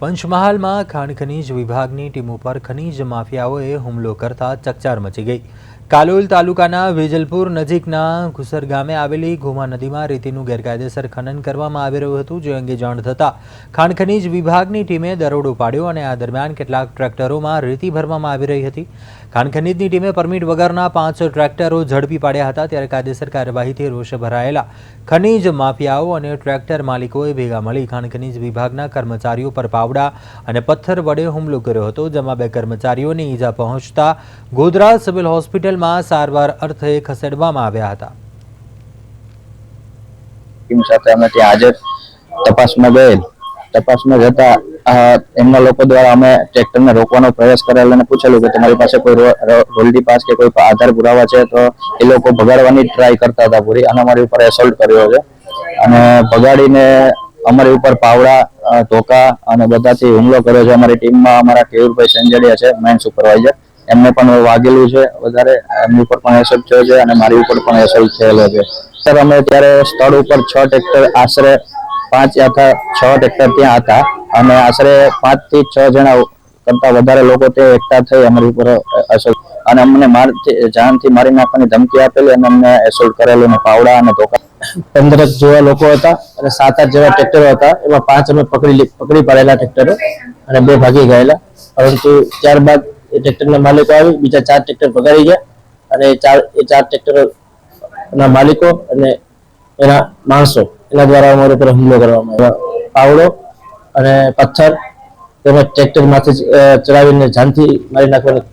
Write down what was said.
પંચમહાલમાં ખાણ ખનીજ વિભાગની ટીમ ઉપર ખનીજ માફિયાઓએ હુમલો કરતા ચકચાર મચી ગઈ। કાલોલ તાલુકાના વેજલપુર નજીકના ઘુસર ગામે આવેલી ઘુમા નદીમાં રેતીનું ગેરકાયદેસર ખનન કરવામાં આવી રહ્યું હતું, જે અંગે જાણ થતાં ખાણ ખનીજ વિભાગની ટીમે દરોડો પાડ્યો અને આ દરમિયાન કેટલાક ટ્રેક્ટરોમાં રેતી ભરવામાં આવી રહી હતી। ખાણ ખનીજની ટીમે પરમિટ વગરના 5 ટ્રેક્ટરો ઝડપી પાડ્યા હતા, ત્યારે કાયદેસર કાર્યવાહીથી રોષે ભરાયેલા ખનીજ માફિયાઓ અને ટ્રેક્ટર માલિકોએ ભેગા મળી ખાણ ખનીજ વિભાગના કર્મચારીઓ પર પાવડા અને પથ્થર વડે હુમલો કર્યો હતો, જેમાં 2 કર્મચારીઓને ઈજા પહોંચતા ગોધરા સિવિલ હોસ્પિટલમાં સારવાર અર્થે ખસેડવામાં આવ્યા હતા। ટીમ સાથે અમે ત્યાં હાજર તપાસમાં ગયેલ, તપાસમાં જતા એમના લોકો દ્વારા અમે ટ્રેક્ટરને રોકવાનો પ્રયાસ કરેલ અને પૂછેલું કે તમારી પાસે કોઈ રોલડી પાસ કે કોઈ આધાર પુરાવા છે, તો એ લોકો ભગાડવાની ટ્રાય કરતા હતા પૂરી, અને અમારી ઉપર એસોલ્ટ કર્યો છે અને ભગાડીને અમારી ઉપર પાવડા, ધોકા અને બધાથી હુમલો કર્યો છે। અમારી ટીમમાં અમારા કેયુરભાઈ સંજડિયા છે, મેન સુપરવાઇઝર, એમને પણ વાગેલું છે વધારે, એમની ઉપર પણ એસોલ્ટ થયો છે અને મારી ઉપર પણ એસોલ્ટ થયેલો છે। સર, અમે ત્યારે સ્થળ ઉપર 6 ટ્રેક્ટર, આશરે 5 અથવા 6 ટ્રેક્ટર ત્યાં હતા અને આશરે 5 થી 6 જણા કરતા વધારે લોકો તે એકઠા થઈ અમારી ઉપર એસોલ્ટ અને અમને જાનથી મારી નાખવાની ધમકી આપેલી અને અમને એસોલ્ટ કરેલું અને પાવડા અને ધોકા। 15 જેવા લોકો હતા અને 7-8 જેવા ટ્રેક્ટરો હતા, એમાં 5 અમે પકડી પાડેલા ટ્રેક્ટરો અને 2 ભાગી ગયેલા, પરંતુ ત્યારબાદ એ ટ્રેક્ટરના માલિકો આવી બીજા 4 ટ્રેક્ટર ભગાડી ગયા અને એ 4 ટ્રેક્ટરોના માલિકો અને એના માણસો એના દ્વારા અમારા ઉપર હુમલો કરવામાં આવ્યો। પાવડો અને પથ્થર તેમજ ટ્રેક્ટરમાંથી ચડાવીને જાનથી મારી નાખવાની